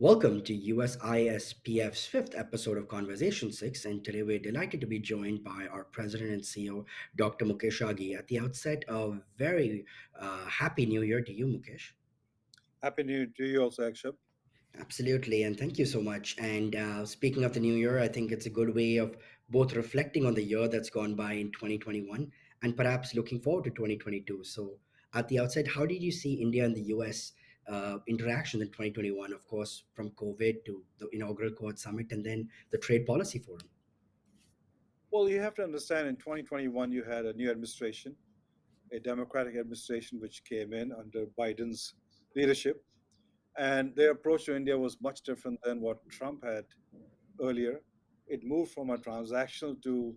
Welcome to USISPF's fifth episode of Conversation 6, and today we're delighted to be joined by our President and CEO, Dr. Mukesh Aghi. At the outset, a very happy new year to you, Mukesh. Happy New Year to you also, Akshap. Absolutely, and thank you so much. And speaking of the new year, I think it's a good way of both reflecting on the year that's gone by in 2021 and perhaps looking forward to 2022. So, at the outset, how did you see India and the US interaction in 2021? Of course, from COVID to the inaugural Quad Summit and then the Trade Policy Forum. Well, you have to understand in 2021, you had a new administration, a Democratic administration, which came in under Biden's leadership. And their approach to India was much different than what Trump had earlier. It moved from a transactional to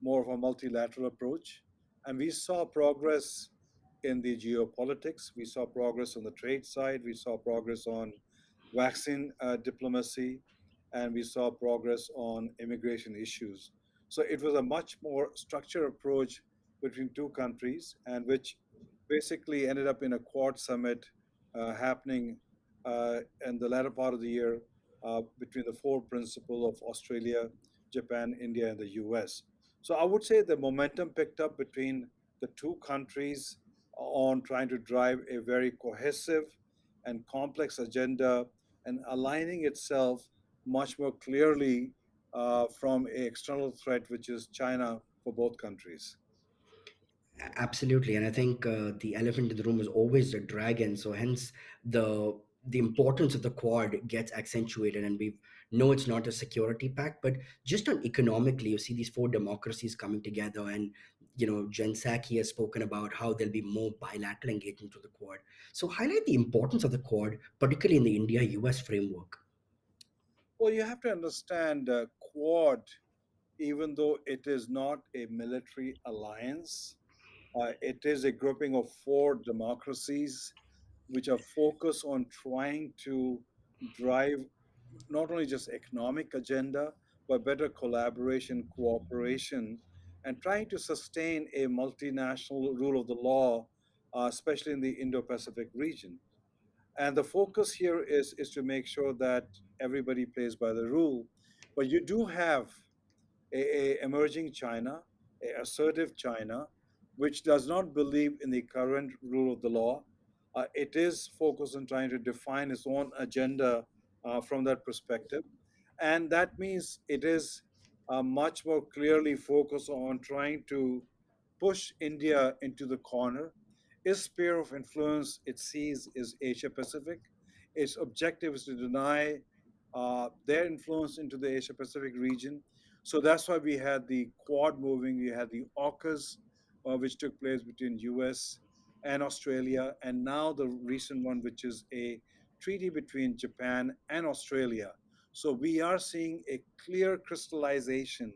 more of a multilateral approach. And we saw progress in the geopolitics. We saw progress on the trade side. We saw progress on vaccine diplomacy. And we saw progress on immigration issues. So it was a much more structured approach between two countries, and which basically ended up in a Quad summit happening in the latter part of the year between the four principles of Australia, Japan, India, and the US. So I would say the momentum picked up between the two countries on trying to drive a very cohesive and complex agenda and aligning itself much more clearly from an external threat, which is China for both countries. Absolutely, and I think the elephant in the room is always the dragon. So hence the importance of the Quad gets accentuated, and we know it's not a security pact, but just on economically, you see these four democracies coming together, and Jen Psaki has spoken about how there'll be more bilateral engagement to the Quad. So highlight the importance of the Quad, particularly in the India-US framework. Well, you have to understand Quad, even though it is not a military alliance, it is a grouping of four democracies which are focused on trying to drive not only just economic agenda, but better collaboration, cooperation, and trying to sustain a multinational rule of the law, especially in the Indo-Pacific region. And the focus here is to make sure that everybody plays by the rule. But you do have a emerging China, a assertive China, which does not believe in the current rule of the law. It is focused on trying to define its own agenda from that perspective. And that means it is much more clearly focused on trying to push India into the corner. Its sphere of influence, it sees, is Asia Pacific. Its objective is to deny their influence into the Asia Pacific region. So that's why we had the Quad moving. We had the AUKUS, which took place between US and Australia, and now the recent one, which is a treaty between Japan and Australia. So we are seeing a clear crystallization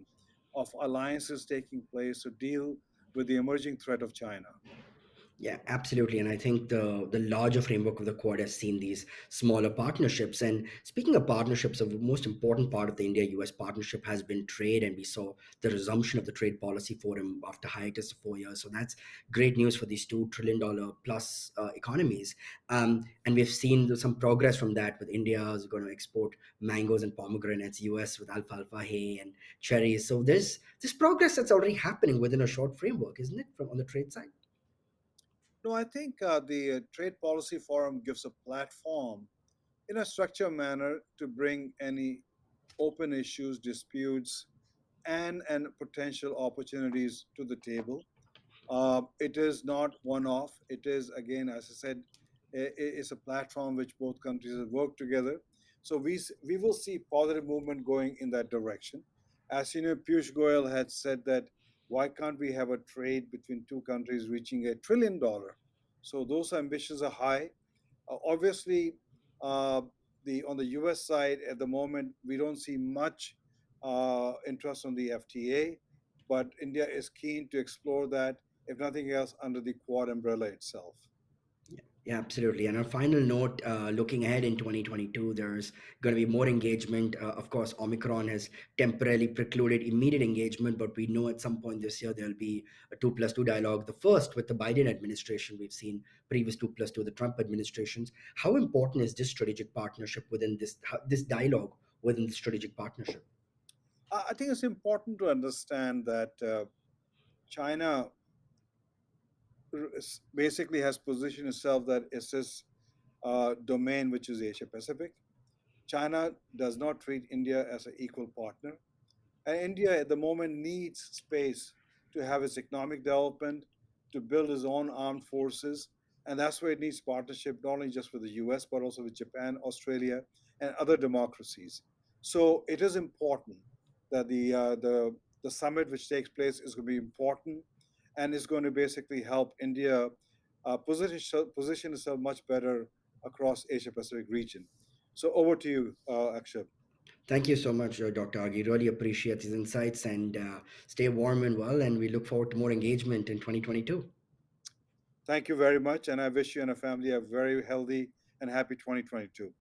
of alliances taking place to deal with the emerging threat of China. Yeah, absolutely. And I think the larger framework of the Quad has seen these smaller partnerships. And speaking of partnerships, the most important part of the India-US partnership has been trade. And we saw the resumption of the Trade Policy Forum after hiatus of 4 years. So that's great news for these $2 trillion plus economies. And we've seen some progress from that with India is going to export mangoes and pomegranates, US with alfalfa, hay, and cherries. So there's this progress that's already happening within a short framework, isn't it, from on the trade side? No, I think the Trade Policy Forum gives a platform in a structured manner to bring any open issues, disputes, and potential opportunities to the table. It is not one off. It is, again, as I said, it's a platform which both countries have worked together. So we will see positive movement going in that direction. As you know, Piyush Goyal had said that why can't we have a trade between two countries reaching $1 trillion? So those ambitions are high. Obviously, uh, the on the U.S. side at the moment, we don't see much interest on the FTA, but India is keen to explore that, if nothing else, under the Quad umbrella itself. Yeah, absolutely. And on a final note, looking ahead in 2022, there's going to be more engagement. Of course, Omicron has temporarily precluded immediate engagement, but we know at some point this year there'll be a 2+2 dialogue. The first with the Biden administration, we've seen previous 2+2, the Trump administrations. How important is this strategic partnership within this dialogue within the strategic partnership? I think it's important to understand that China basically has positioned itself that it's this domain which is Asia Pacific. China does not treat India as an equal partner. And India at the moment needs space to have its economic development, to build its own armed forces. And that's where it needs partnership, not only just with the US, but also with Japan, Australia, and other democracies. So it is important that the summit which takes place is going to be important and is going to basically help India position itself much better across Asia Pacific region. So over to you, Akshay. Thank you so much, Dr. Agi. Really appreciate these insights and stay warm and well. And we look forward to more engagement in 2022. Thank you very much, and I wish you and your family a very healthy and happy 2022.